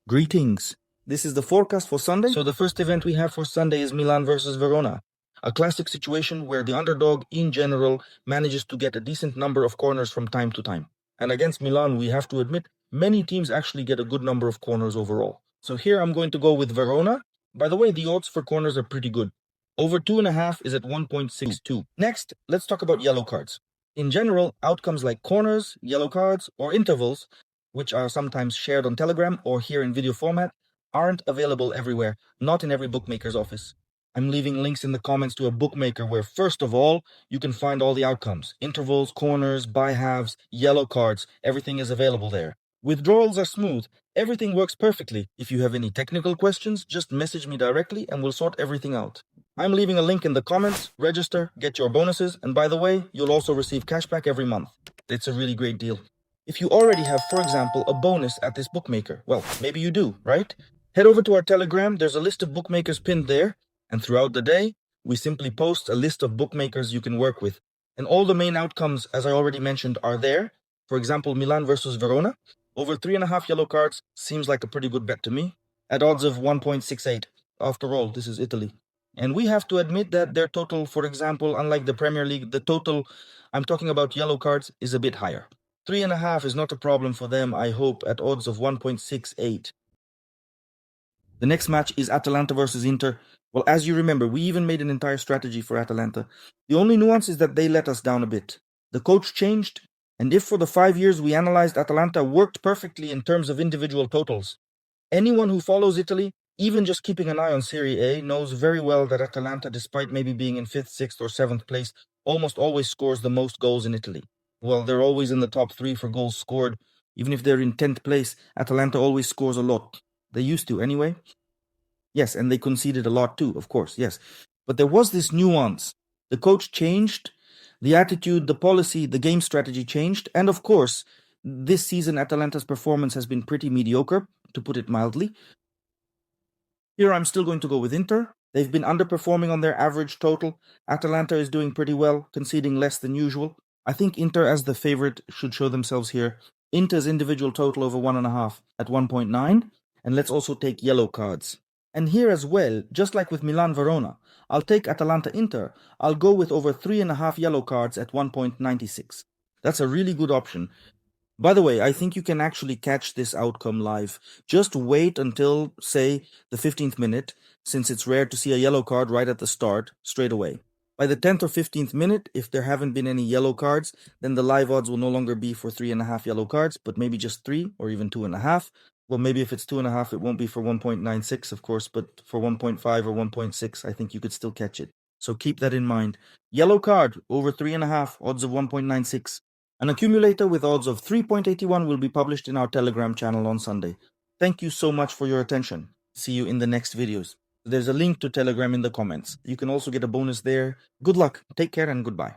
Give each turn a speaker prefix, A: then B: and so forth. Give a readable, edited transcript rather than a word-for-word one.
A: Greetings. This is the forecast for Sunday. So the first event we have for Sunday is Milan versus Verona. A classic situation where the underdog in general manages to get a decent number of corners from time to time. And against Milan, we have to admit, many teams actually get a good number of corners overall. So here I'm going to go with Verona. By the way, the odds for corners are pretty good. Over 2.5 is at 1.62. Next, let's talk about yellow cards. In general, outcomes like corners, yellow cards, or intervals, which are sometimes shared on Telegram or here in video format, aren't available everywhere, not in every bookmaker's office. I'm leaving links in the comments to a bookmaker where, first of all, you can find all the outcomes. Intervals, corners, buy halves, yellow cards, everything is available there. Withdrawals are smooth. Everything works perfectly. If you have any technical questions, just message me directly and we'll sort everything out. I'm leaving a link in the comments. Register, get your bonuses, and by the way, you'll also receive cashback every month. It's a really great deal. If you already have, for example, a bonus at this bookmaker, well, maybe you do, right? Head over to our Telegram. There's a list of bookmakers pinned there. And throughout the day, we simply post a list of bookmakers you can work with. And all the main outcomes, as I already mentioned, are there. For example, Milan versus Verona. Over 3.5 yellow cards seems like a pretty good bet to me. At odds of 1.68. After all, this is Italy. And we have to admit that their total, for example, unlike the Premier League, the total, I'm talking about yellow cards, is a bit higher. 3.5 is not a problem for them, I hope, at odds of 1.68. The next match is Atalanta versus Inter. Well, as you remember, we even made an entire strategy for Atalanta. The only nuance is that they let us down a bit. The coach changed, and if for the 5 years we analyzed Atalanta worked perfectly in terms of individual totals, anyone who follows Italy, even just keeping an eye on Serie A, knows very well that Atalanta, despite maybe being in 5th, 6th, or 7th place, almost always scores the most goals in Italy. Well, they're always in the top 3 for goals scored. Even if they're in 10th place, Atalanta always scores a lot. They used to, anyway. Yes, and they conceded a lot too, of course, yes. But there was this nuance. The coach changed, the attitude, the policy, the game strategy changed, and of course, this season Atalanta's performance has been pretty mediocre, to put it mildly. Here I'm still going to go with Inter. They've been underperforming on their average total. Atalanta is doing pretty well, conceding less than usual. I think Inter as the favorite should show themselves here. Inter's individual total over 1.5 at 1.9. And let's also take yellow cards. And here as well, just like with Milan Verona, I'll take Atalanta Inter. I'll go with over 3.5 yellow cards at 1.96. That's a really good option. By the way, I think you can actually catch this outcome live. Just wait until, say, the 15th minute, since it's rare to see a yellow card right at the start, straight away. By the 10th or 15th minute, if there haven't been any yellow cards, then the live odds will no longer be for 3.5 yellow cards, but maybe just 3 or even 2.5. Well, maybe if it's 2.5, it won't be for 1.96, of course, but for 1.5 or 1.6, I think you could still catch it. So keep that in mind. Yellow card, over 3.5, odds of 1.96. An accumulator with odds of 3.81 will be published in our Telegram channel on Sunday. Thank you so much for your attention. See you in the next videos. There's a link to Telegram in the comments. You can also get a bonus there. Good luck, take care, and goodbye.